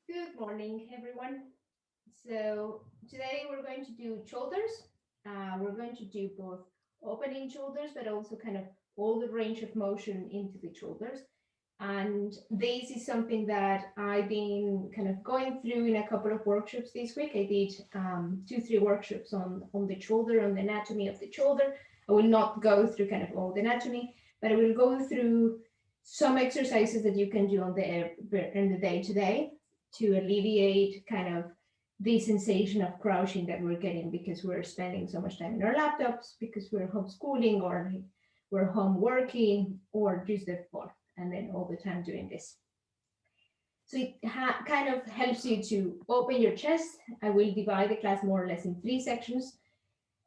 Good morning, everyone. So today we're going to do shoulders. We're going to do both opening shoulders, but also kind of all the range of motion into the shoulders. And this is something that I've been kind of going through in a couple of workshops this week. I did 2, 3 workshops on the shoulder, on the anatomy of the shoulder. I will not go through kind of all the anatomy, but I will go through some exercises that you can do in the day to day to alleviate kind of the sensation of crouching that we're getting because we're spending so much time in our laptops, because we're homeschooling or we're home working or just the fun and then all the time doing this. So it kind of helps you to open your chest. I will divide the class more or less in 3 sections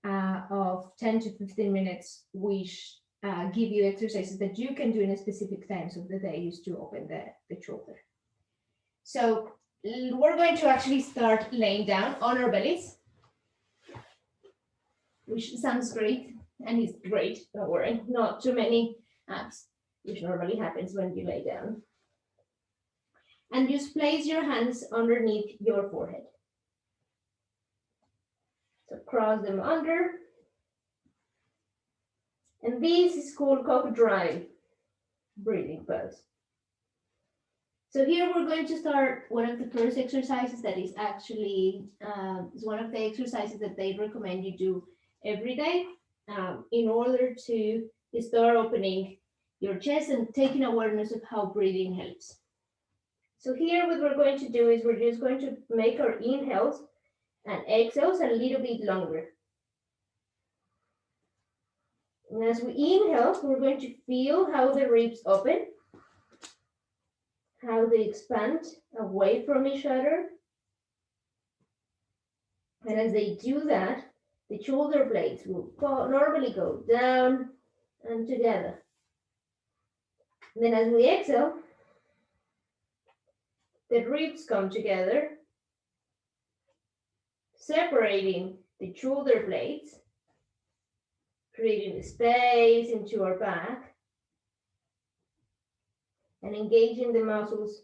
of 10 to 15 minutes, which give you exercises that you can do in a specific times of the day just to open the shoulder. So we're going to actually start laying down on our bellies, which sounds great and is great. Don't worry, not too many abs, which normally happens when you lay down. And just place your hands underneath your forehead. So cross them under. And this is called cock-drive breathing pose. So here we're going to start one of the first exercises that is actually is one of the exercises that they recommend you do every day in order to start opening your chest and taking awareness of how breathing helps. So here what we're going to do is we're just going to make our inhales and exhales a little bit longer. And as we inhale, we're going to feel how the ribs open, how they expand away from each other. And as they do that, the shoulder blades will normally go down and together. And then as we exhale, the ribs come together, separating the shoulder blades, creating a space into our back, and engaging the muscles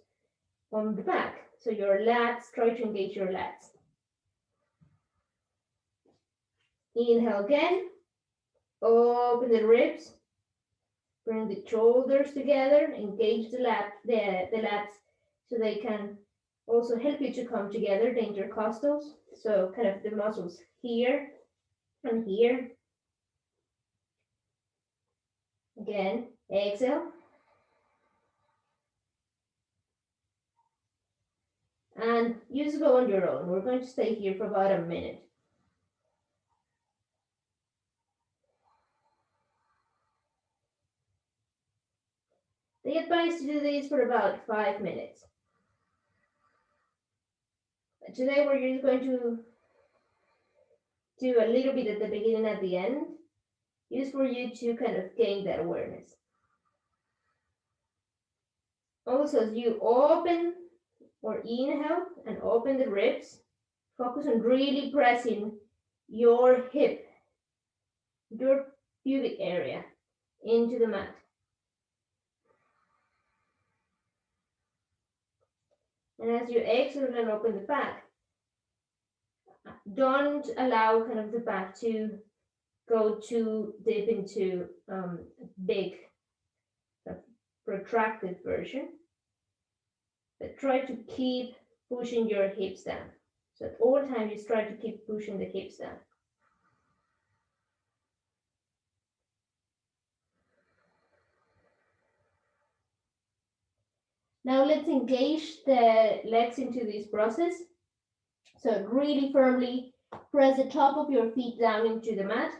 on the back. So your lats, try to engage your lats. Inhale again, open the ribs, bring the shoulders together, engage the lats so they can also help you to come together, the intercostals. So kind of the muscles here and here. Again, exhale. And you just go on your own. We're going to stay here for about a minute. They advise to do this for about 5 minutes. Today we're just going to do a little bit at the beginning and at the end, just for you to kind of gain that awareness. Also, as you open or inhale and open the ribs, focus on really pressing your hip, your pubic area into the mat. And as you exhale and open the back, don't allow kind of the back to go too deep into big protracted version, but try to keep pushing your hips down. So at all times, just try to keep pushing the hips down. Now let's engage the legs into this process. So really firmly press the top of your feet down into the mat,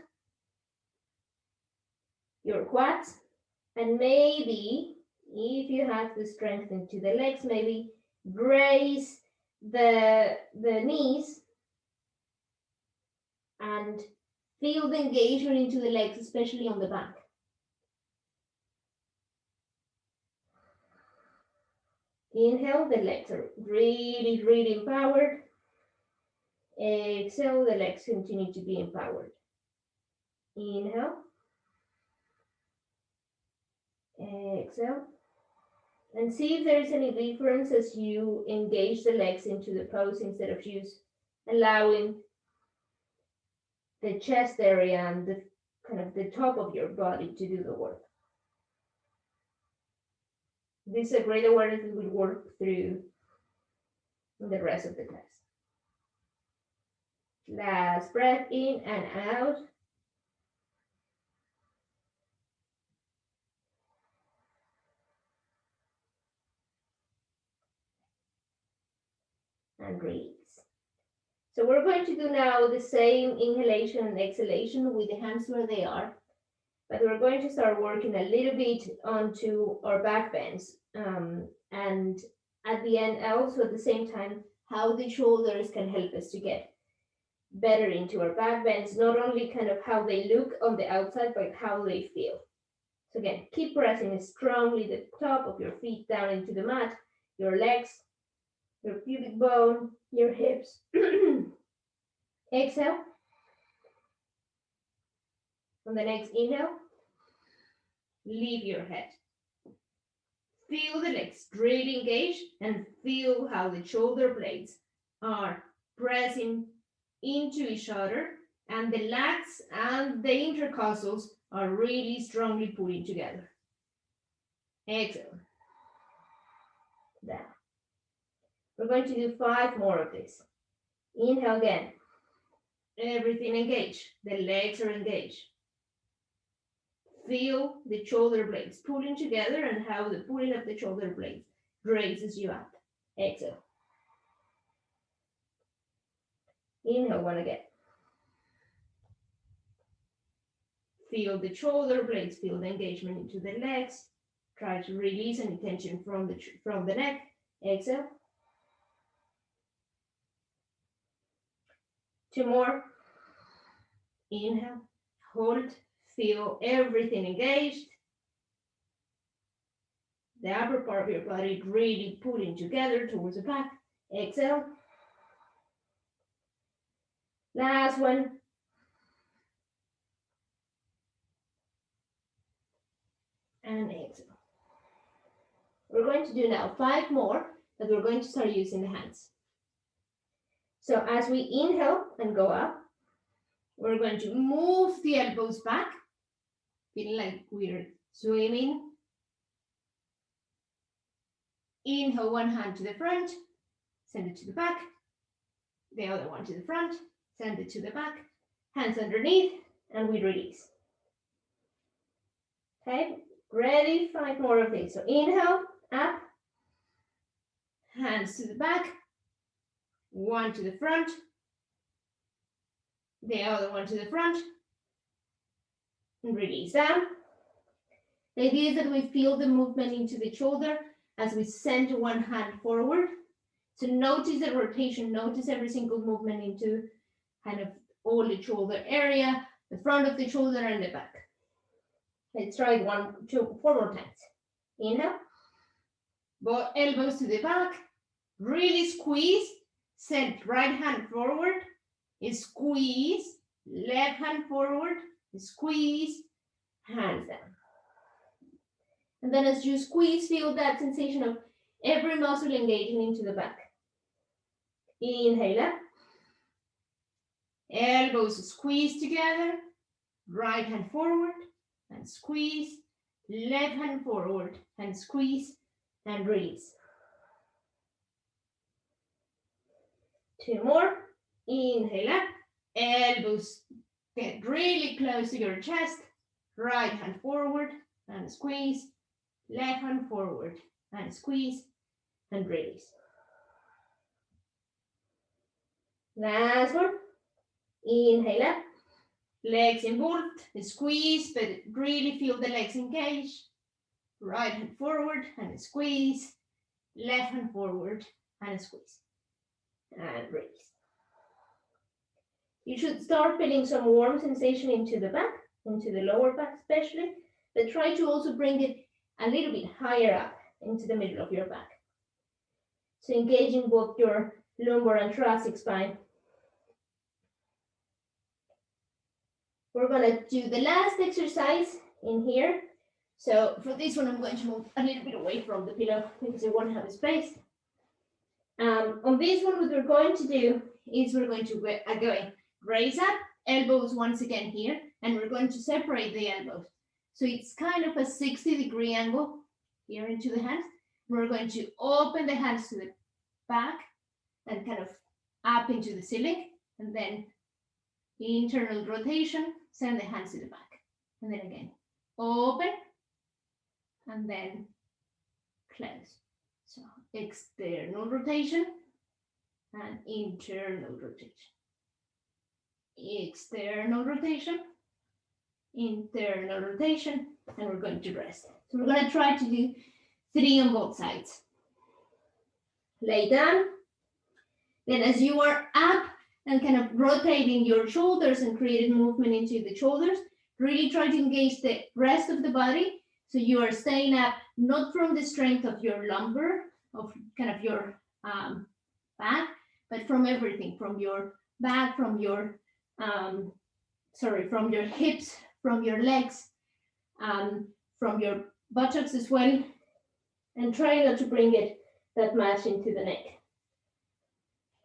your quads, and maybe if you have the strength into the legs, maybe raise the knees and feel the engagement into the legs, especially on the back. Inhale, the legs are really, really empowered. Exhale, the legs continue to be empowered. Inhale. Exhale. And see if there's any difference as you engage the legs into the pose instead of just allowing the chest area and the kind of the top of your body to do the work. This is a great awareness that will work through the rest of the class. Last breath in and out. And release. So we're going to do now the same inhalation and exhalation with the hands where they are, but we're going to start working a little bit onto our back bends. And at the end, also at the same time, how the shoulders can help us to get better into our back bends, not only kind of how they look on the outside, but how they feel. So again, keep pressing strongly the top of your feet down into the mat, your legs, your pubic bone, your hips. Exhale. On the next inhale, leave your head. Feel the legs really engaged and feel how the shoulder blades are pressing into each other and the lats and the intercostals are really strongly pulling together. Exhale. Down. We're going to do 5 more of this. Inhale again. Everything engaged. The legs are engaged. Feel the shoulder blades pulling together and how the pulling of the shoulder blades raises you up. Exhale. Inhale one again. Feel the shoulder blades, feel the engagement into the legs. Try to release any tension from the neck. Exhale. 2 more. Inhale. Hold. Feel everything engaged. The upper part of your body really pulling together towards the back. Exhale. Last one. And exhale. We're going to do now 5 more, but we're going to start using the hands. So as we inhale and go up, we're going to move the elbows back, feeling like we're swimming. Inhale, one hand to the front, send it to the back. The other one to the front, send it to the back. Hands underneath, and we release. Okay, ready? 5 more of these. So inhale, up. Hands to the back. One to the front. The other one to the front. And release down. The idea is that we feel the movement into the shoulder as we send one hand forward. So notice the rotation, notice every single movement into kind of all the shoulder area, the front of the shoulder and the back. Let's try 1, 2, 4 more times. Inhale. Both elbows to the back. Really squeeze. Send right hand forward. Squeeze. Left hand forward. Squeeze. Hands down. And then as you squeeze, feel that sensation of every muscle engaging into the back. Inhale up. Elbows squeeze together. Right hand forward and squeeze. Left hand forward and squeeze and release. 2 more. Inhale up. Elbows get really close to your chest. Right hand forward and squeeze. Left hand forward and squeeze and release. Last one. Inhale up. Legs involved. Squeeze, but really feel the legs engaged. Right hand forward and squeeze. Left hand forward and squeeze. And release. You should start feeling some warm sensation into the back, into the lower back especially, but try to also bring it a little bit higher up into the middle of your back. So engaging both your lumbar and thoracic spine. We're going to do the last exercise in here. So for this one, I'm going to move a little bit away from the pillow because I want to have a space. On this one, what we're going to do is we're going to raise up, elbows once again here, and we're going to separate the elbows. So it's kind of a 60-degree angle here into the hands. We're going to open the hands to the back and kind of up into the ceiling, and then internal rotation, send the hands to the back. And then again, open, and then close. So external rotation and internal rotation. External rotation, internal rotation, and we're going to rest. So we're going to try to do 3 on both sides. Lay down. Then as you are up and kind of rotating your shoulders and creating movement into the shoulders, really try to engage the rest of the body. So you are staying up, not from the strength of your lumbar, of kind of your back, but from everything, from your back, from your, from your hips, from your legs, from your buttocks as well, and try not to bring it that much into the neck.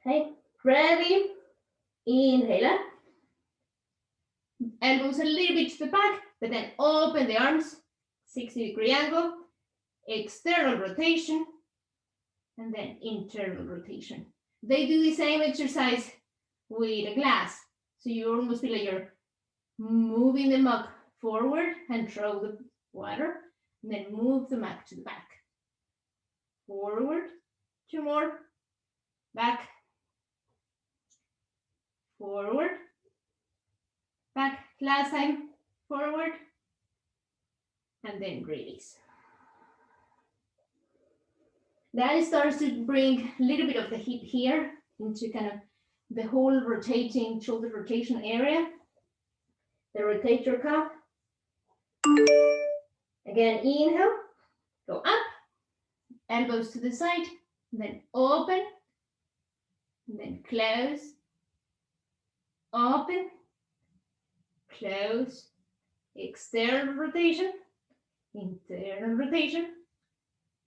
Okay, ready? Inhale up. Elbows a little bit to the back, but then open the arms, 60-degree angle, external rotation, and then internal rotation. They do the same exercise with a glass. So you almost feel like you're moving the mug forward and throw the water, and then move the mug to the back. Forward, 2 more, back, forward, back, last time, forward, and then release. That starts to bring a little bit of the hip here into kind of the whole rotating shoulder rotation area. Then rotate your cuff. Again, inhale, go up, elbows to the side, then open, then close, open, close, external rotation, internal rotation,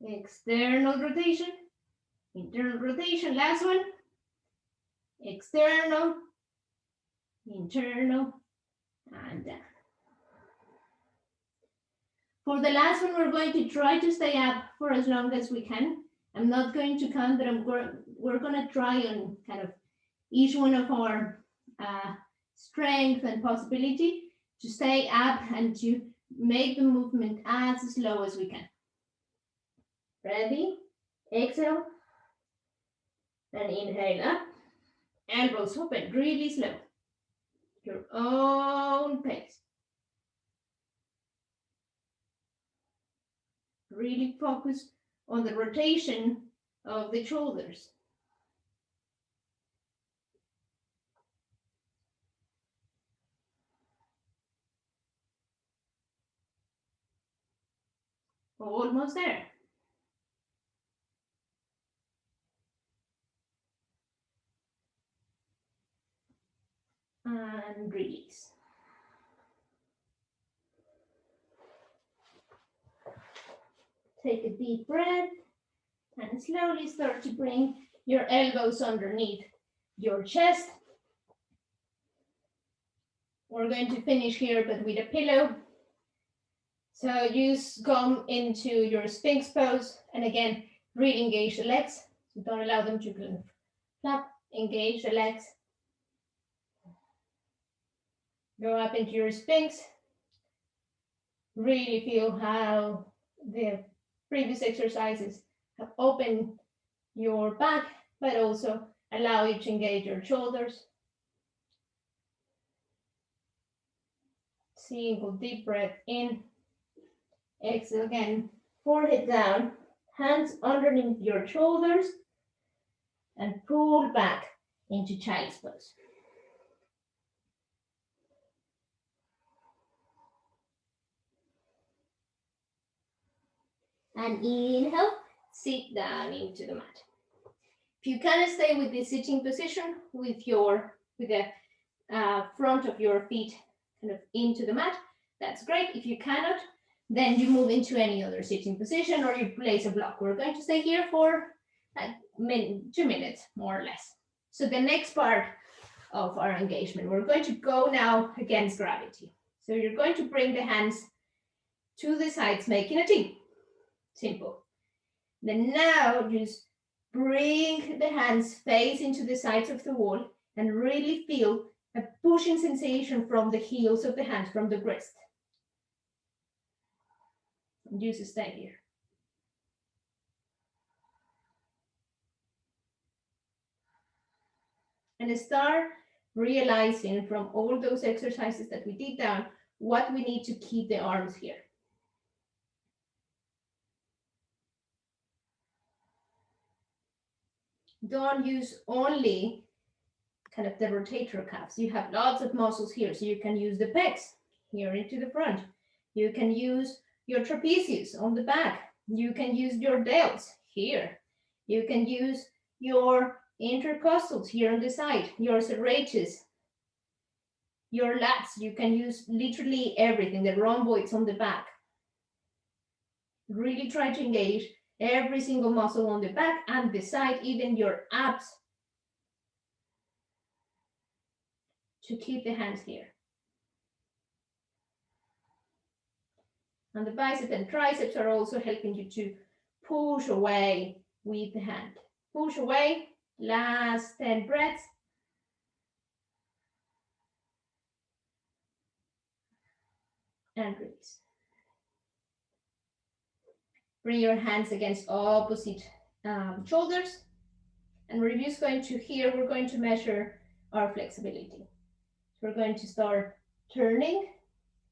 external rotation, internal rotation, last one, external, internal, and down. For the last one, we're going to try to stay up for as long as we can. I'm not going to count, but we're going to try on kind of each one of our strength and possibility to stay up and to make the movement as slow as we can. Ready? Exhale. And inhale up. Elbows open, really slow. Your own pace. Really focus on the rotation of the shoulders. Almost there. And release. Take a deep breath and slowly start to bring your elbows underneath your chest. We're going to finish here, but with a pillow. So use gum into your Sphinx pose. And again, really engage the legs. So don't allow them to kind of flap. Engage the legs. Go up into your Sphinx. Really feel how the previous exercises have opened your back, but also allow you to engage your shoulders. Single deep breath in. Exhale again, forehead down, hands underneath your shoulders, and pull back into child's pose. And inhale, sit down into the mat. If you can stay with this sitting position with the front of your feet kind of into the mat, that's great. If you cannot, Then you move into any other sitting position or you place a block. We're going to stay here for like 2 minutes, more or less. So the next part of our engagement, we're going to go now against gravity. So you're going to bring the hands to the sides, making a T. Simple. Then now just bring the hands face into the sides of the wall and really feel a pushing sensation from the heels of the hands, from the wrist. And just stay here. And start realizing from all those exercises that we did down, what we need to keep the arms here. Don't use only kind of the rotator cuffs. You have lots of muscles here, so you can use the pecs here into the front. You can use your trapezius on the back. You can use your delts here. You can use your intercostals here on the side, your serratus, your lats. You can use literally everything, the rhomboids on the back. Really try to engage every single muscle on the back and the side, even your abs, to keep the hands here. And the bicep and triceps are also helping you to push away with the hand. Push away, last 10 breaths. And release. Bring your hands against opposite shoulders. And we're just going to, here, we're going to measure our flexibility. So we're going to start turning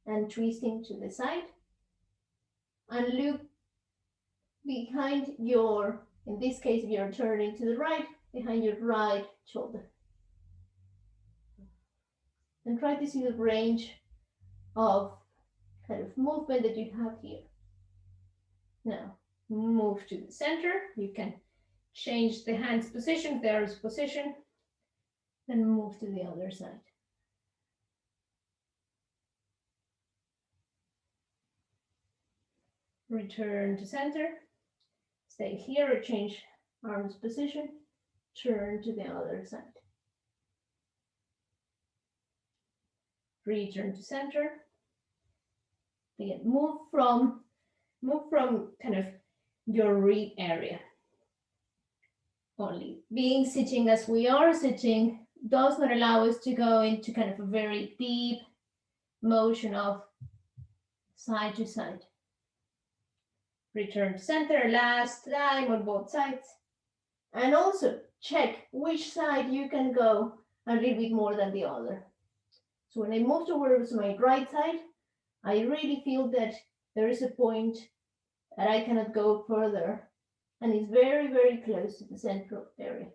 and twisting to the side. And look behind your, in this case, if you're turning to the right, behind your right shoulder. And try to see the range of kind of movement that you have here. Now, move to the center. You can change the hands position, there's position, then move to the other side. Return to center. Stay here or change arms position. Turn to the other side. Return to center. Again, move from kind of your rib area. Only being sitting as we are sitting does not allow us to go into kind of a very deep motion of side to side. Return to center last time on both sides. And also check which side you can go a little bit more than the other. So when I move towards my right side, I really feel that there is a point that I cannot go further. And it's very, very close to the central area.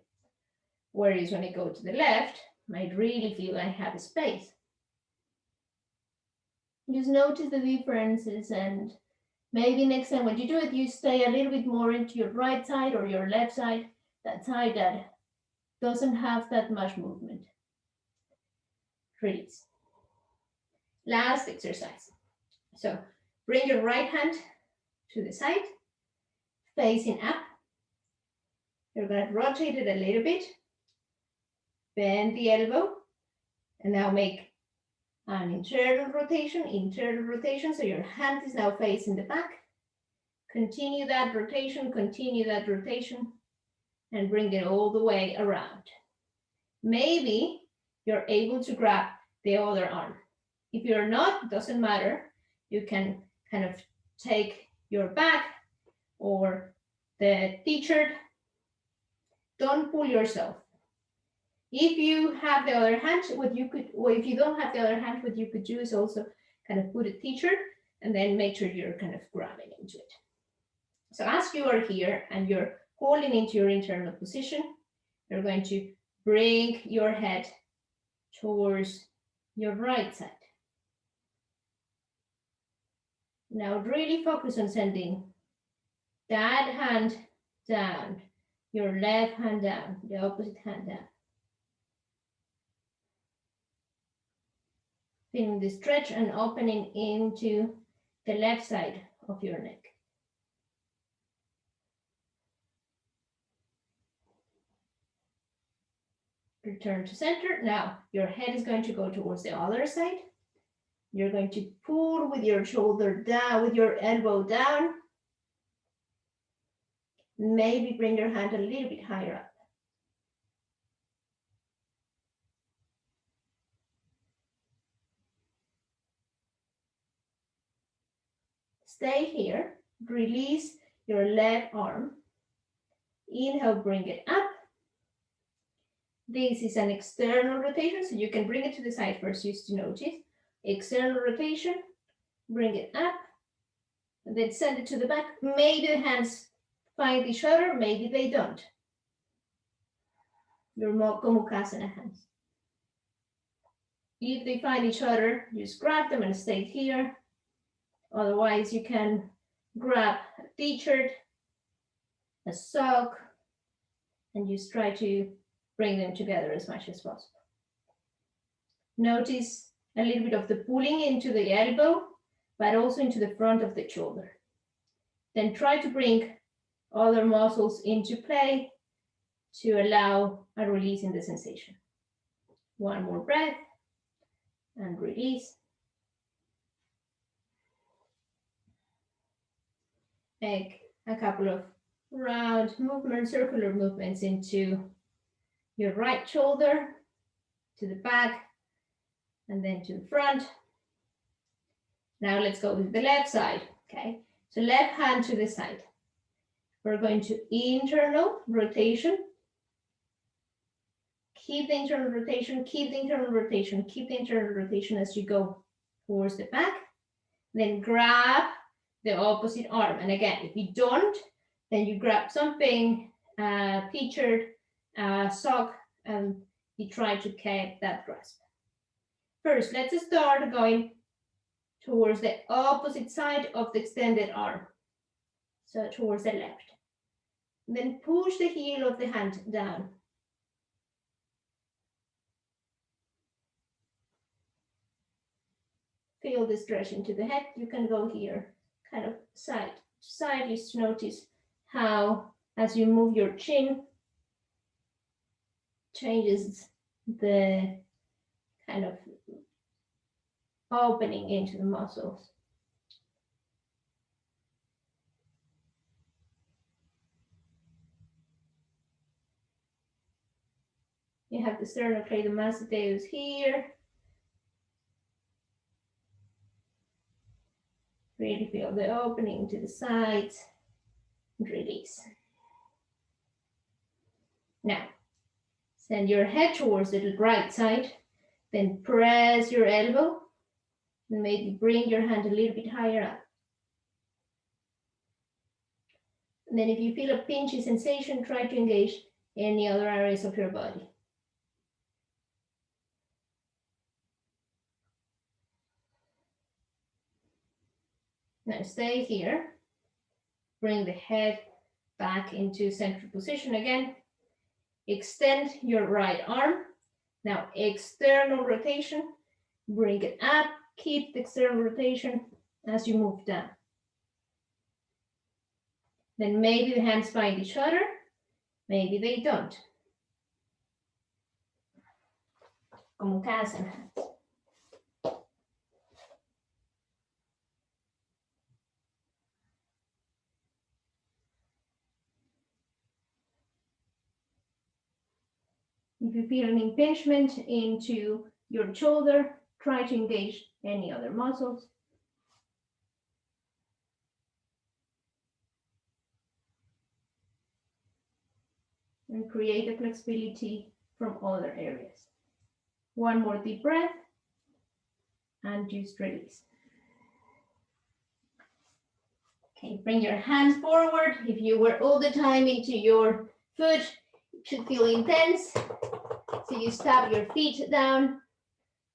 Whereas when I go to the left, I really feel I have a space. Just notice the differences, and maybe next time when you do it, you stay a little bit more into your right side or your left side, that side that doesn't have that much movement. Release. Last exercise. So bring your right hand to the side, facing up. You're going to rotate it a little bit. Bend the elbow. And now make an internal rotation. So your hand is now facing the back. Continue that rotation, and bring it all the way around. Maybe you're able to grab the other arm. If you're not, doesn't matter. You can kind of take your back or the t-shirt. Don't pull yourself. If you have the other hand, what you could, or if you don't have the other hand, what you could do is also kind of put a t-shirt and then make sure you're kind of grabbing into it. So as you are here and you're holding into your internal position, you're going to bring your head towards your right side. Now really focus on sending that hand down, your left hand down, the opposite hand down. Feeling the stretch and opening into the left side of your neck. Return to center. Now your head is going to go towards the other side. You're going to pull with your shoulder down, with your elbow down. Maybe bring your hand a little bit higher up. Stay here. Release your left arm. Inhale, bring it up. This is an external rotation, so you can bring it to the side first, just to notice. External rotation, bring it up, and then send it to the back. Maybe the hands find each other, maybe they don't. Your Gomukhasana hands. If they find each other, just grab them and stay here. Otherwise, you can grab a t-shirt, a sock, and just try to bring them together as much as possible. Notice a little bit of the pulling into the elbow, but also into the front of the shoulder. Then try to bring other muscles into play to allow a release in the sensation. One more breath and release. Make a couple of round movements, circular movements into your right shoulder, to the back, and then to the front. Now let's go with the left side, okay? So left hand to the side. We're going to internal rotation. Keep the internal rotation, keep the internal rotation, keep the internal rotation as you go towards the back. Then grab the opposite arm. And again, if you don't, then you grab something, t-shirt, sock, and you try to keep that grasp. First, let's start going towards the opposite side of the extended arm. So towards the left. Then push the heel of the hand down. Feel the stretch into the head. You can go here, kind of side to side. Just notice how, as you move your chin, changes the kind of opening into the muscles. You have the sternocleidomastoideus here. Really feel the opening to the sides and release. Now, send your head towards the right side, then press your elbow and maybe bring your hand a little bit higher up. And then if you feel a pinchy sensation, try to engage any other areas of your body. Now stay here. Bring the head back into central position again. Extend your right arm. Now external rotation. Bring it up. Keep the external rotation as you move down. Then maybe the hands find each other. Maybe they don't. Gomukhasana hands. If you feel an impingement into your shoulder, try to engage any other muscles. And create a flexibility from other areas. One more deep breath and just release. Okay, bring your hands forward. If you were all the time into your foot, it should feel intense. So you tap your feet down,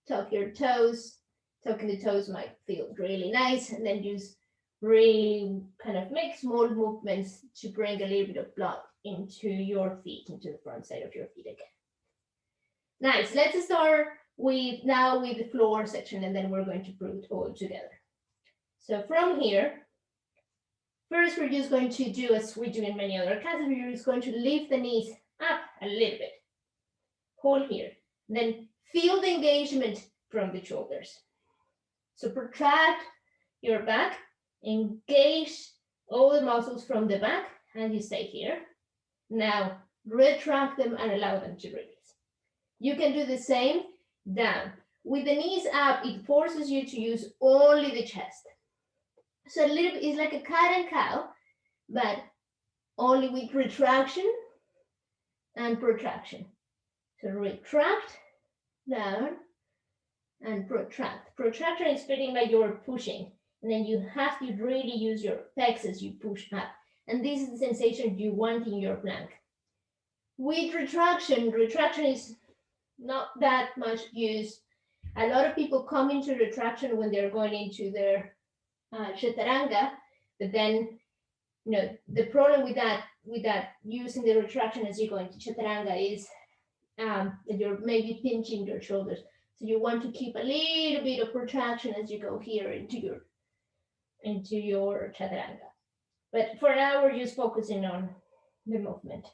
tuck your toes. Tucking the toes might feel really nice, and then just really kind of make small movements to bring a little bit of blood into your feet, into the front side of your feet again. Nice. Let's start with the floor section, and then we're going to put it all together. So from here, first we're just going to do as we do in many other classes, we're just going to lift the knees up a little bit. Hold here. Then feel the engagement from the shoulders. So protract your back, engage all the muscles from the back, and you stay here. Now retract them and allow them to release. You can do the same down. With the knees up, it forces you to use only the chest. So a little bit, it's like a cat and cow, but only with retraction and protraction. So retract, down, and protract. Protraction is feeling like you're pushing, and then you have to really use your pecs as you push up. And this is the sensation you want in your plank. With retraction, retraction is not that much used. A lot of people come into retraction when they're going into their chaturanga, but then, you know, the problem with that using the retraction as you go into chaturanga is that you're maybe pinching your shoulders. So you want to keep a little bit of protraction as you go here into your chaturanga. But for now, we're just focusing on the movement.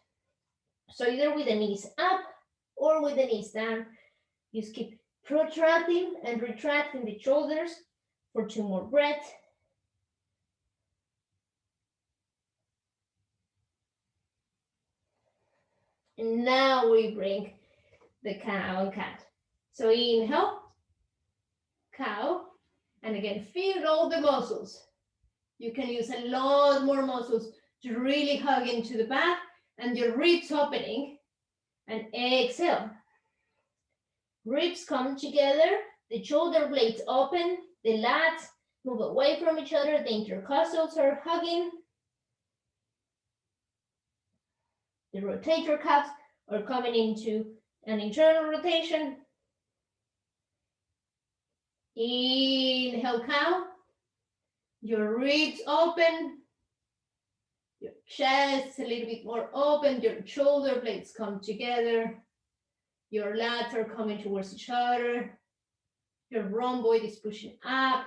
So either with the knees up or with the knees down, just keep protracting and retracting the shoulders for 2 more breaths. And now we bring the cow and cat. So inhale, cow, and again, feel all the muscles. You can use a lot more muscles to really hug into the back and your ribs opening. And exhale. Ribs come together, the shoulder blades open, the lats move away from each other, the intercostals are hugging. The rotator cuffs are coming into an internal rotation. Inhale, cow. Your ribs open. Your chest a little bit more open. Your shoulder blades come together. Your lats are coming towards each other. Your rhomboid is pushing up.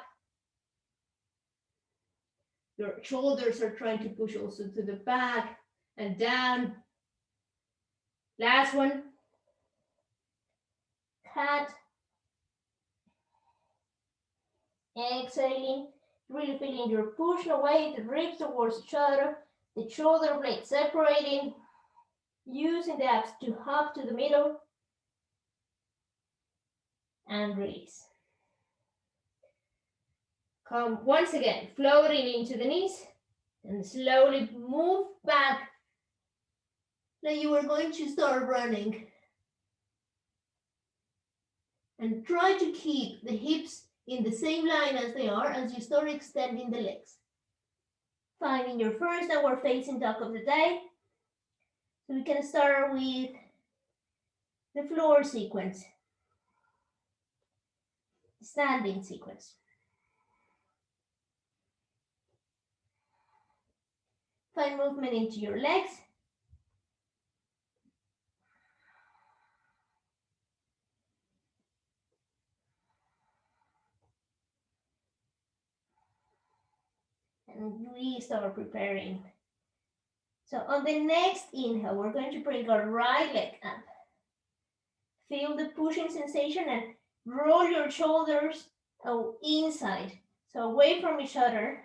Your shoulders are trying to push also to the back and down. Last one. Cat. Exhaling. Really feeling you're pushing away the ribs towards each other. The shoulder blades separating. Using the abs to hug to the middle. And release. Come once again, floating into the knees and slowly move back. Now you are going to start running. And try to keep the hips in the same line as they are as you start extending the legs. Finding your first downward facing dog of the day. So we can start with the floor sequence. Standing sequence. Find movement into your legs. And we start preparing. So on the next inhale, we're going to bring our right leg up. Feel the pushing sensation and roll your shoulders inside, so away from each other.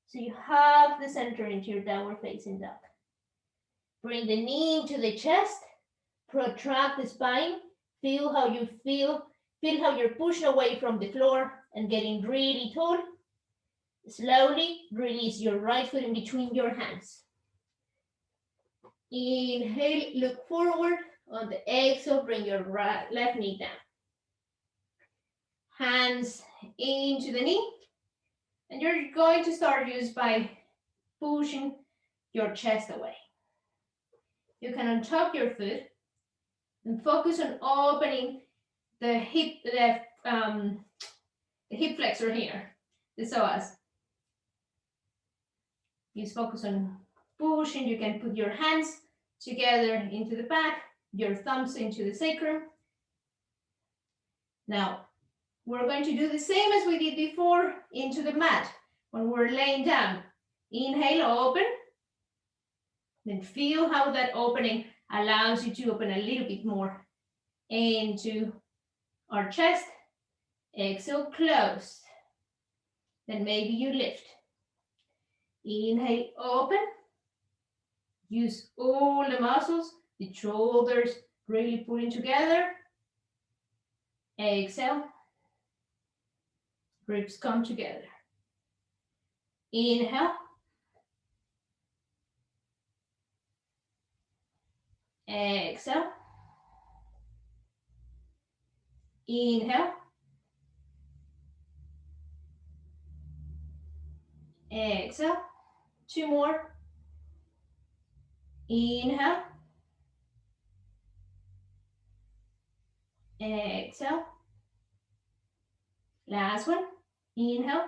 So you have the center into your downward facing dog. Bring the knee into the chest, protract the spine, feel how you're pushing away from the floor and getting really tall. Slowly release your right foot in between your hands. Inhale, look forward. On the exhale, bring your left knee down. Hands into the knee. And you're going to start just by pushing your chest away. You can untop your foot and focus on opening the hip flexor here, the psoas. Just focus on pushing. You can put your hands together into the back, your thumbs into the sacrum. Now, We're going to do the same as we did before into the mat when we're laying down. Inhale, open. Then feel how that opening allows you to open a little bit more into our chest. Exhale, close. Then maybe you lift. Inhale, open. Use all the muscles, the shoulders really pulling together. Exhale. Ribs come together. Inhale. Exhale. Inhale. Exhale. 2 more. Inhale. Exhale. Last one. Inhale.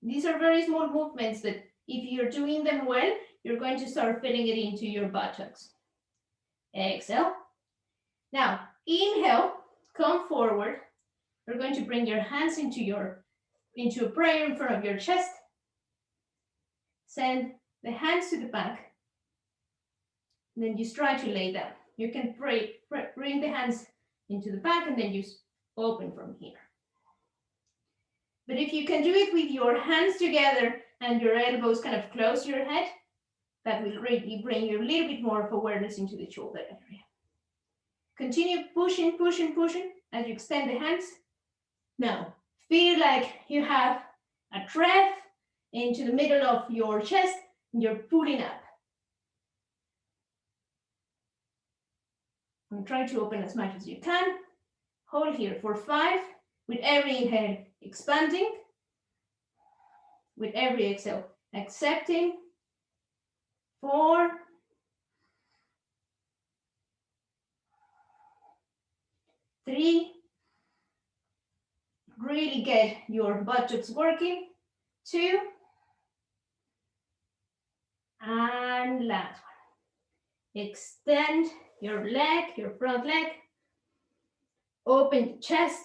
These are very small movements, but if you're doing them well, you're going to start feeling it into your buttocks. Exhale. Now, inhale, come forward. You're going to bring your hands into a prayer in front of your chest. Send the hands to the back. And then just try to lay down. You can bring the hands into the back and then just open from here. But if you can do it with your hands together and your elbows kind of close to your head, that will really bring you a little bit more of awareness into the shoulder area. Continue pushing, pushing, pushing as you extend the hands. Now, feel like you have a thread into the middle of your chest and you're pulling up. And try to open as much as you can. Hold here for 5. With every inhale, expanding. With every exhale, accepting. 4. 3. Really get your buttocks working. 2. And last one. Extend your leg, your front leg. Open the chest.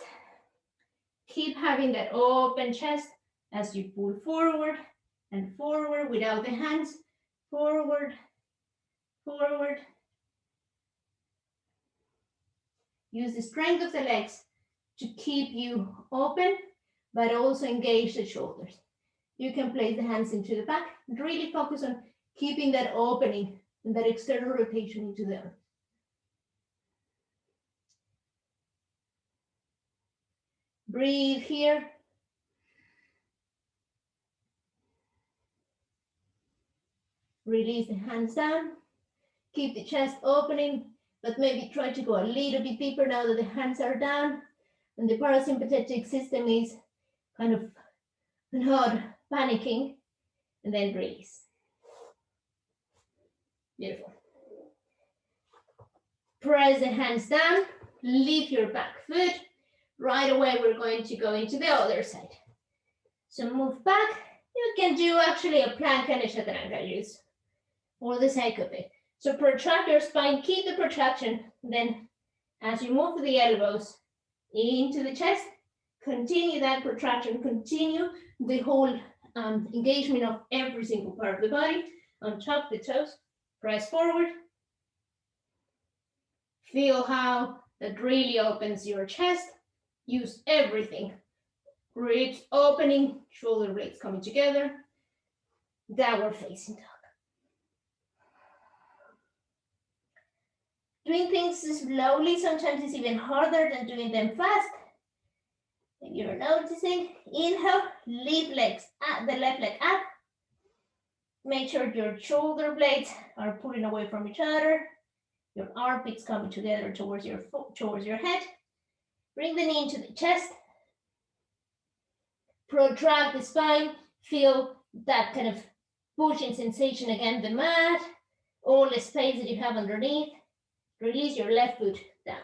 Keep having that open chest as you pull forward and forward without the hands. Forward, forward. Use the strength of the legs to keep you open, but also engage the shoulders. You can place the hands into the back and really focus on keeping that opening and that external rotation into the arms. Breathe here. Release the hands down. Keep the chest opening, but maybe try to go a little bit deeper now that the hands are down and the parasympathetic system is kind of not panicking, and then release. Beautiful. Press the hands down, lift your back foot. Right away, we're going to go into the other side. So move back. You can do actually a plank and a chaturanga use for the sake of it. So protract your spine, keep the protraction. Then as you move the elbows into the chest, continue that protraction, continue the whole engagement of every single part of the body. Untuck the toes, press forward. Feel how that really opens your chest. Use everything. Ribs opening, shoulder blades coming together. Downward facing dog. Doing things slowly sometimes is even harder than doing them fast. If you're noticing, inhale, lift legs up, the left leg up. Make sure your shoulder blades are pulling away from each other. Your armpits coming together towards your head. Bring the knee into the chest. Protract the spine. Feel that kind of pushing sensation against the mat. All the space that you have underneath. Release your left foot down.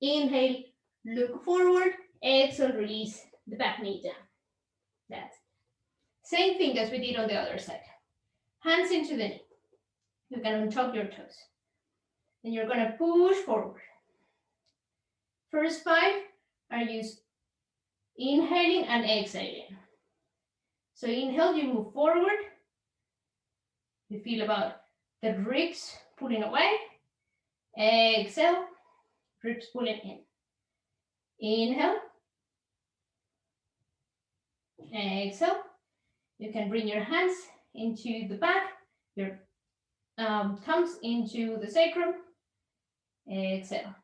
Inhale, look forward. Exhale, release the back knee down. That's it. Same thing as we did on the other side. Hands into the knee. You can untuck your toes. Then you're going to push forward. First 5, are used inhaling and exhaling. So inhale, you move forward. You feel about the ribs pulling away. Exhale, ribs pulling in. Inhale. Exhale. You can bring your hands into the back, your thumbs into the sacrum. Exhale.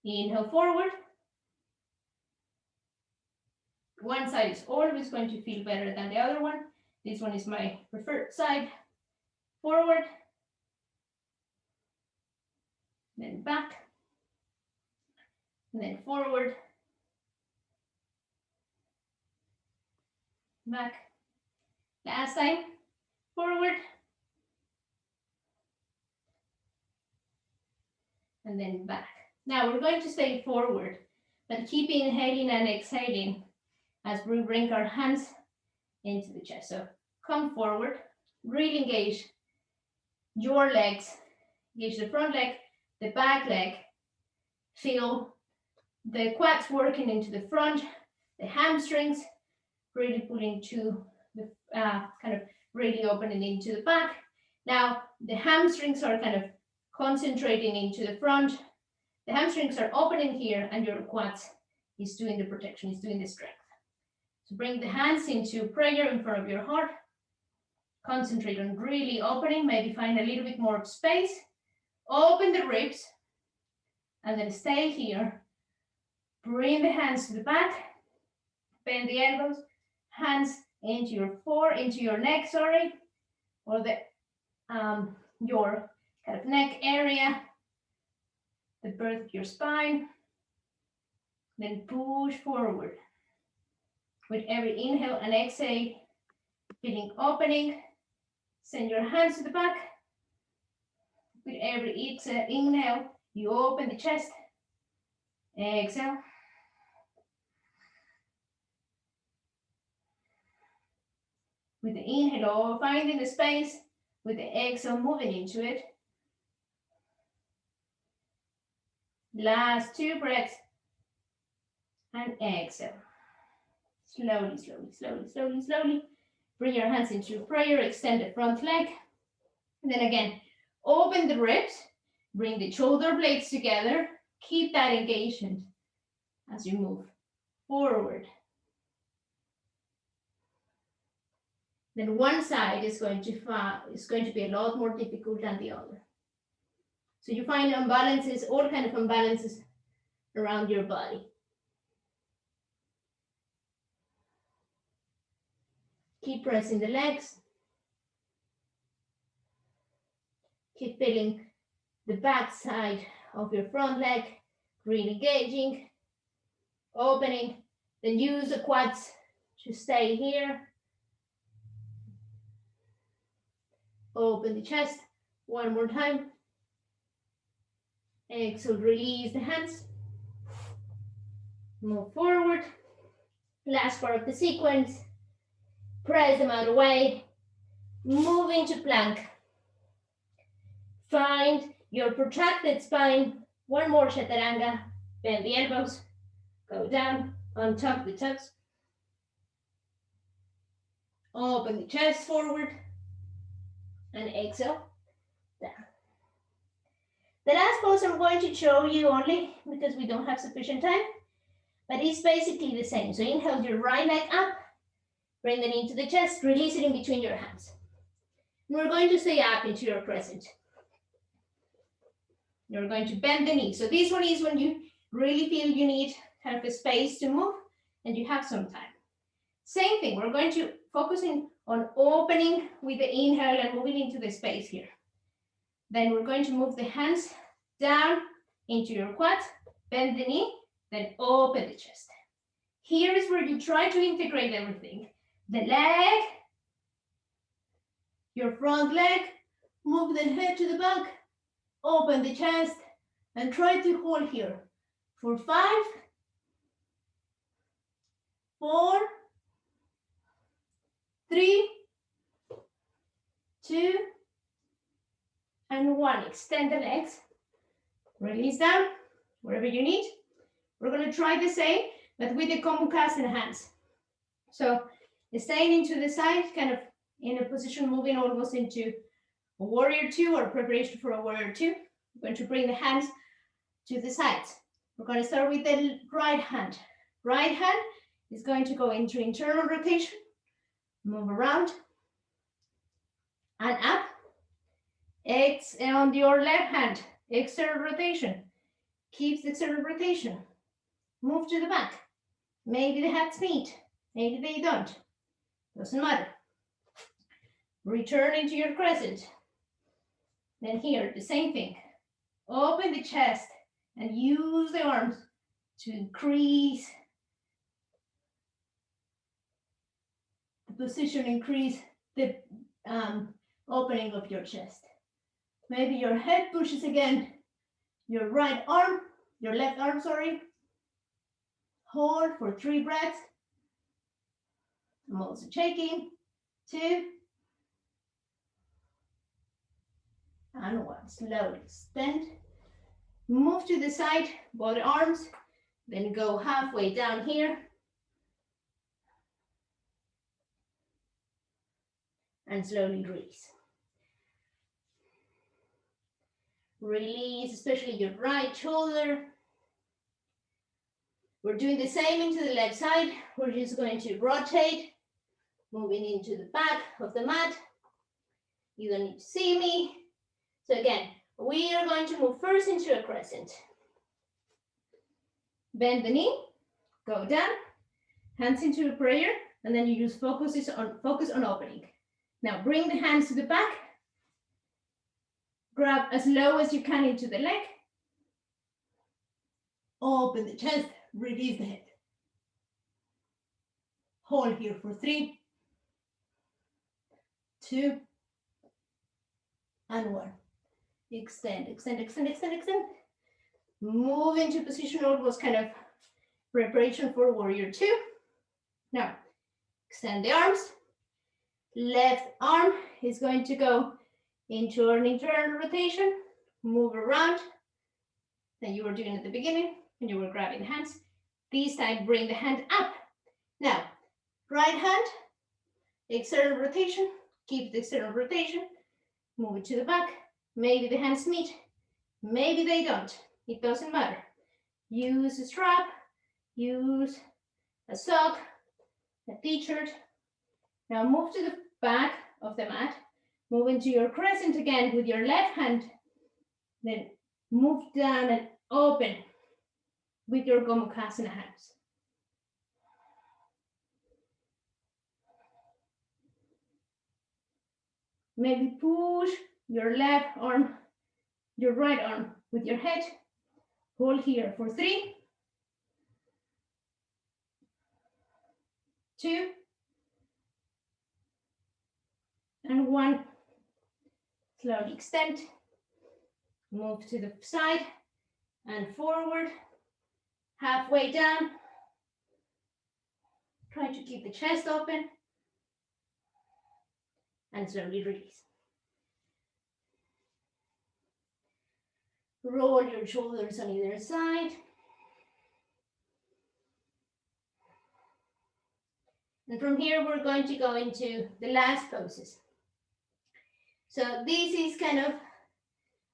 Inhale forward. One side is always going to feel better than the other one. This one is my preferred side. Forward. Then back. And then forward. Back. Last time. Forward. And then back. Now we're going to stay forward, but keep inhaling and exhaling as we bring our hands into the chest. So come forward, really engage your legs, engage the front leg, the back leg, feel the quads working into the front, the hamstrings really pulling to the kind of really opening into the back. Now the hamstrings are kind of concentrating into the front. The hamstrings are opening here and your quads is doing the protection, is doing the strength. So bring the hands into prayer in front of your heart. Concentrate on really opening, maybe find a little bit more space. Open the ribs and then stay here. Bring the hands to the back. Bend the elbows, hands into your neck, sorry, or the your kind of neck area, the birth of your spine. Then push forward. With every inhale and exhale, feeling opening, send your hands to the back. With every inhale, you open the chest. Exhale. With the inhale, finding the space. With the exhale, moving into it. Last 2 breaths. And exhale. Slowly, slowly, slowly, slowly, slowly. Bring your hands into prayer, extend the front leg. And then again, open the ribs, bring the shoulder blades together. Keep that engagement as you move forward. Then one side is going to be a lot more difficult than the other. So you find imbalances, all kind of imbalances around your body. Keep pressing the legs. Keep feeling the back side of your front leg, really engaging, opening. Then use the quads to stay here. Open the chest one more time. Exhale, release the hands. Move forward. Last part of the sequence. Press them out of the way. Move into plank. Find your protracted spine. One more chaturanga. Bend the elbows. Go down. Untuck the toes. Open the chest forward. And exhale. Down. The last pose I'm going to show you only because we don't have sufficient time. But it's basically the same. So inhale your right leg up. Bring it into the chest, release it in between your hands. And we're going to stay up into your crescent. You're going to bend the knee. So this one is when you really feel you need kind of a space to move and you have some time. Same thing, we're going to focus on opening with the inhale and moving into the space here. Then we're going to move the hands down into your quads, bend the knee, then open the chest. Here is where you try to integrate everything. The leg, your front leg, move the head to the back, open the chest, and try to hold here for 5, 4, 3, 2, and 1. Extend the legs, release down wherever you need. We're going to try the same, but with the Gomukhasana hands. So staying into the side, kind of in a position moving almost into a warrior two or preparation for a warrior two. We're going to bring the hands to the sides. We're going to start with the right hand. Right hand is going to go into internal rotation, move around and up. On your left hand, external rotation. Keeps the external rotation. Move to the back. Maybe the hands meet, maybe they don't. Doesn't matter. Return into your crescent. Then here, the same thing. Open the chest and use the arms to increase the position, increase the opening of your chest. Maybe your head pushes again your right arm, your left arm, sorry. Hold for 3 breaths. I'm also checking. 2. And 1. Slowly extend. Move to the side, both arms. Then go halfway down here. And slowly release. Release, especially your right shoulder. We're doing the same into the left side. We're just going to rotate, moving into the back of the mat. You don't need to see me. So again, we are going to move first into a crescent. Bend the knee, go down, hands into a prayer, and then you use focus on opening. Now bring the hands to the back. Grab as low as you can into the leg. Open the chest, release the head. Hold here for 3, 2, and 1. Extend, extend, extend, extend, extend. Move into position almost kind of preparation for warrior 2. Now, extend the arms. Left arm is going to go into an internal rotation. Move around. That you were doing at the beginning when you were grabbing the hands. This time, bring the hand up. Now, right hand, external rotation. Keep the external rotation. Move it to the back. Maybe the hands meet. Maybe they don't. It doesn't matter. Use a strap. Use a sock, a t-shirt. Now move to the back of the mat. Move into your crescent again with your left hand. Then move down and open with your Gomukhasana hands. Maybe push your left arm, your right arm with your head. Hold here for 3, 2, and 1. Slowly extend. Move to the side and forward. Halfway down. Try to keep the chest open. And slowly release. Roll your shoulders on either side. And from here, we're going to go into the last poses. So this is kind of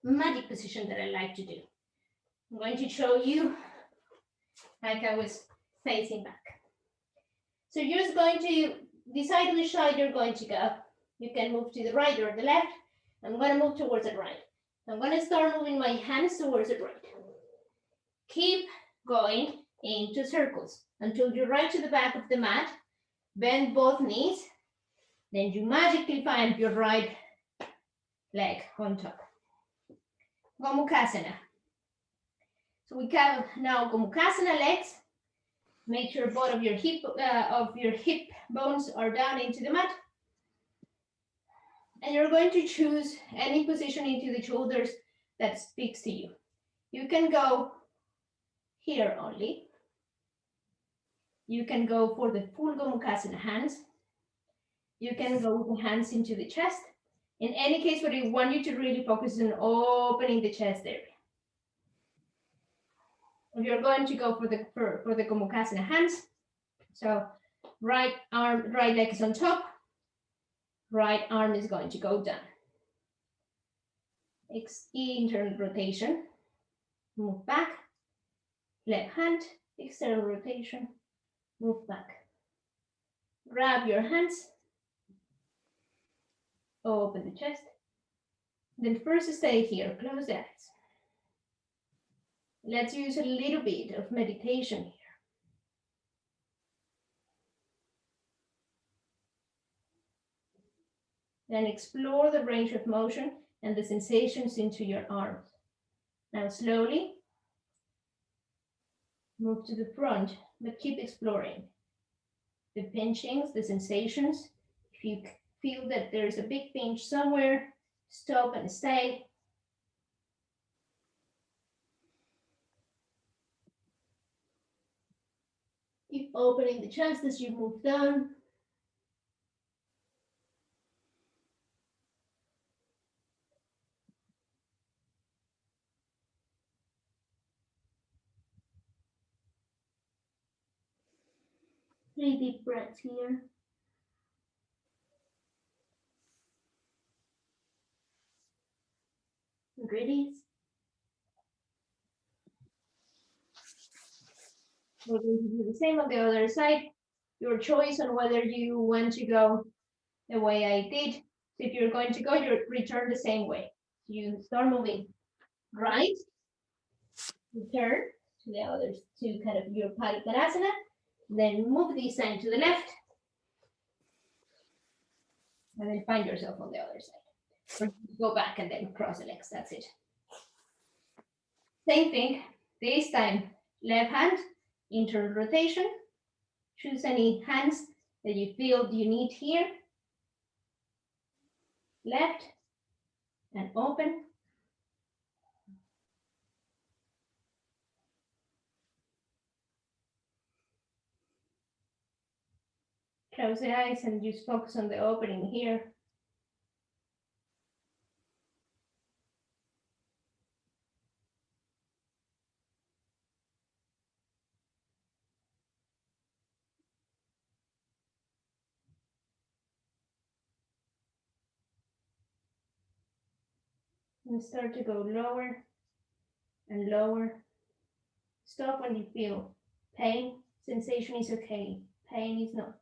magic position that I like to do. I'm going to show you like I was facing back. So you're just going to decide which side you're going to go. You can move to the right or the left. I'm going to move towards the right. I'm going to start moving my hands towards the right. Keep going into circles until you're right to the back of the mat. Bend both knees. Then you magically find your right leg on top. Gomukhasana. So we have now Gomukhasana legs. Make sure both of your hip bones are down into the mat. And you're going to choose any position into the shoulders that speaks to you. You can go here only. You can go for the full Gomukhasana hands. You can go with the hands into the chest. In any case, what I want you to really focus on opening the chest area. You're going to go for the Gomukhasana hands. So right leg is on top, right arm is going to go down. Internal rotation, move back, left hand, external rotation, move back. Grab your hands, open the chest. Then first stay here, close the eyes. Let's use a little bit of meditation here. Then explore the range of motion and the sensations into your arms. Now slowly move to the front, but keep exploring. The pinchings, the sensations. If you feel that there's a big pinch somewhere, stop and stay. Keep opening the chest as you move down. Three deep breaths here. Release. We're going to do the same on the other side. Your choice on whether you want to go the way I did. If you're going to go, you return the same way. You start moving right, return to the others, to kind of your Padikkanasana, then move this side to the left, and then find yourself on the other side. Or go back and then cross the legs, that's it. Same thing, this time, left hand, internal rotation. Choose any hands that you feel you need here. Left, and open. Close the eyes and just focus on the opening here. And start to go lower and lower. Stop when you feel pain. Sensation is okay. Pain is not.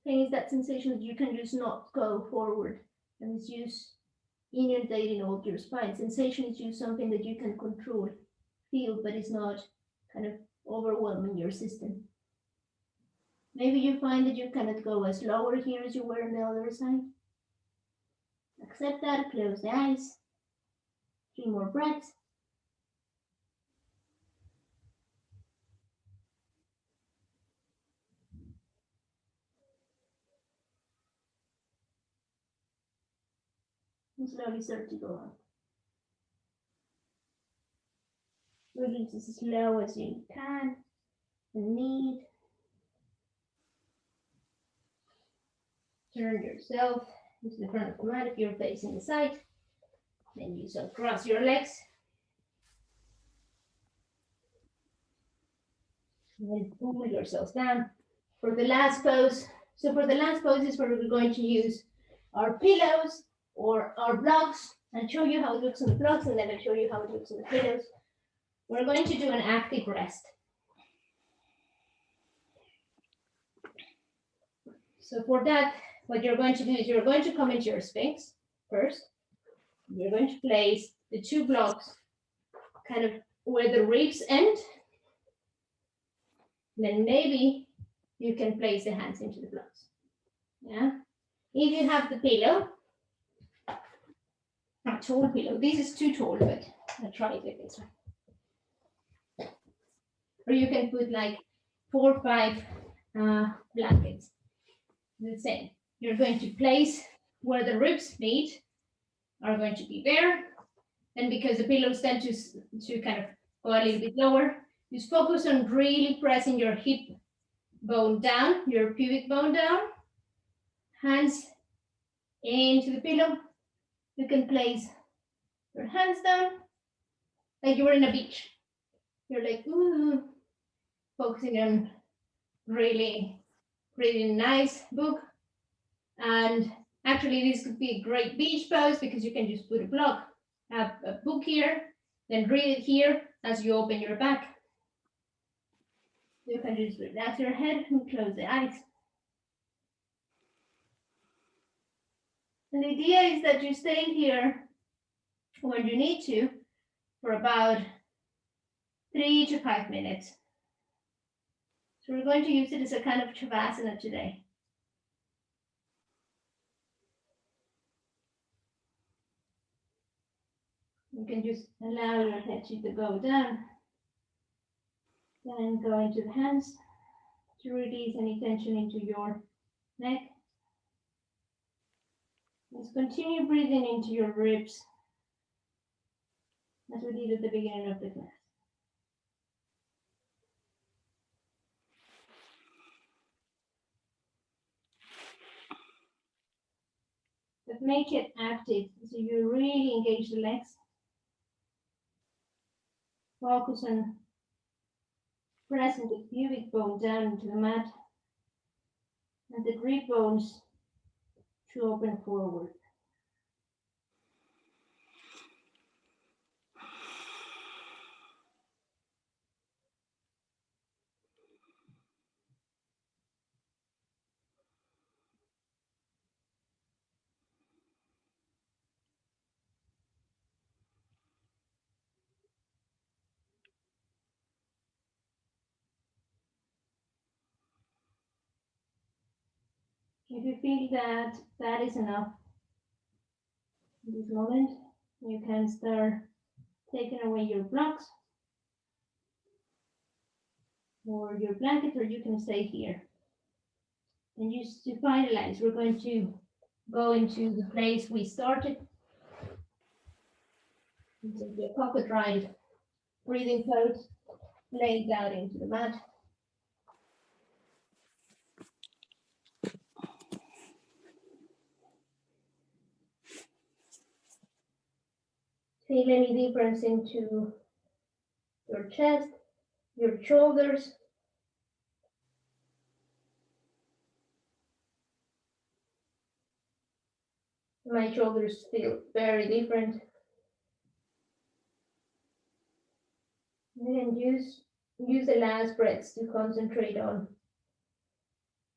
Pain is that sensation that you can just not go forward, and it's just inundating all your spine. Sensation is just something that you can control, feel, but it's not kind of overwhelming your system. Maybe you find that you cannot go as lower here as you were on the other side. Accept that, close the eyes. 3 more breaths. And slowly start to go up. Release as slow as you can and need. Turn yourself into the front of the mat if you're facing the side. Then you shall cross your legs. And then pull yourselves down. For the last pose, so for the last pose is where we're going to use our pillows or our blocks. I'll show you how it looks on the blocks and then I'll show you how it looks on the pillows. We're going to do an active rest. So for that, what you're going to do is you're going to come into your Sphinx first. You're going to place the 2 blocks kind of where the ribs end. Then maybe you can place the hands into the blocks. Yeah. If you have the pillow, a tall pillow, this is too tall, but I'll try it with this one. Or you can put like 4 or 5 blankets. The same. You're going to place where the ribs meet are going to be there. And because the pillows tend to kind of go a little bit lower, just focus on really pressing your hip bone down, your pubic bone down, hands into the pillow, You can place your hands down like you were in a beach. You're like, ooh, focusing on really reading a nice book. And actually, this could be a great beach pose because you can just put a book here, then read it here as you open your back. You can just relax your head and close the eyes. And the idea is that you stay here when you need to for about 3 to 5 minutes. So we're going to use it as a kind of Shavasana today. You can just allow your head to go down. Then go into the hands to release any tension into your neck. Let's continue breathing into your ribs as we did at the beginning of the class. But make it active so you really engage the legs. Focus on pressing the pubic bone down into the mat and the rib bones to open forward. If you feel that that is enough in this moment, you can start taking away your blocks or your blanket, or you can stay here. And just to finalize, we're going to go into the place we started. Into the crocodile breathing pose, laying down into the mat. Feel any difference into your chest, your shoulders. My shoulders feel very different. And use the last breaths to concentrate on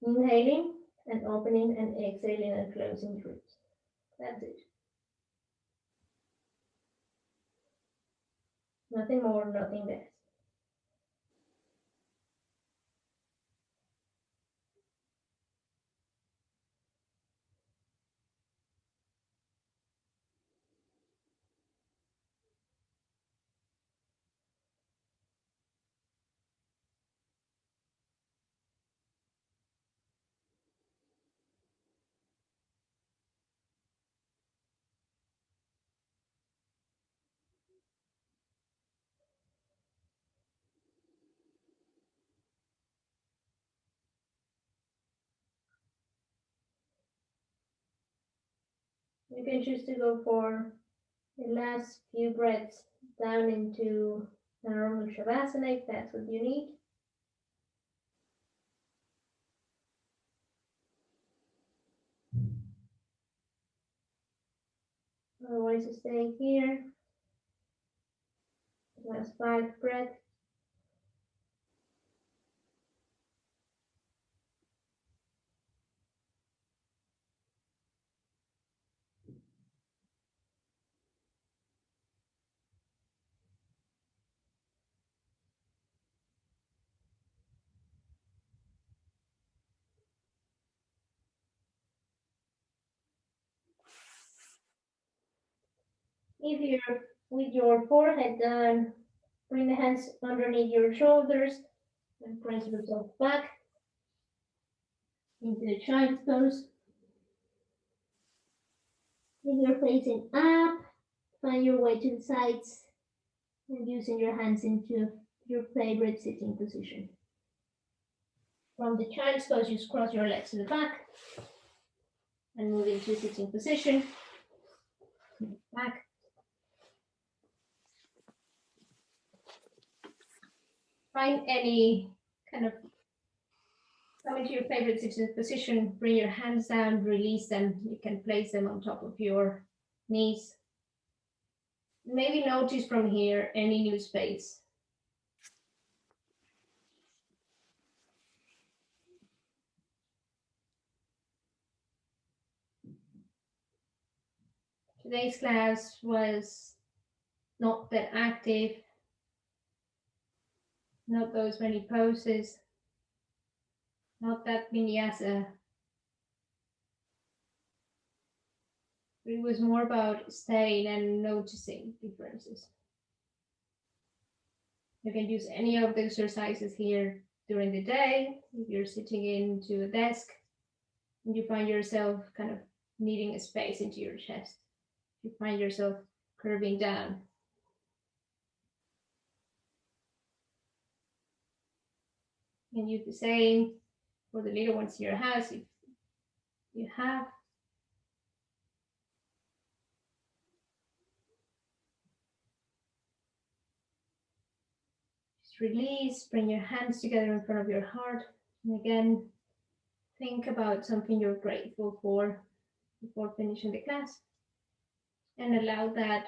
inhaling and opening and exhaling and closing the ribs. That's it. Nothing more, nothing less. You can choose to go for the last few breaths down into normal Shavasana if that's what you need. Otherwise, stay here. Last 5 breaths. If you're with your forehead down, bring the hands underneath your shoulders and press yourself back into the child's pose. If you're facing up, find your way to the sides and using your hands into your favorite sitting position. From the child's pose, just cross your legs to the back and move into sitting position. Back. Find any kind of, come into your favorite sitting position, bring your hands down, release them. You can place them on top of your knees. Maybe notice from here any new space. Today's class was not that active, not those many poses, not that vinyasa. It was more about staying and noticing differences. You can use any of the exercises here during the day. If you're sitting into a desk and you find yourself kind of needing a space into your chest, you find yourself curving down. And use the same for the little ones in your house if you have. Just release, bring your hands together in front of your heart. And again, think about something you're grateful for before finishing the class. And allow that,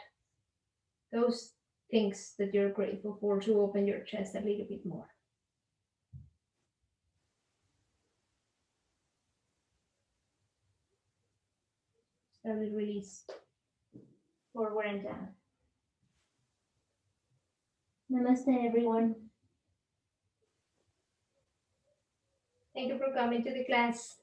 those things that you're grateful for, to open your chest a little bit more. Slowly release forward and down. Namaste, everyone. Thank you for coming to the class.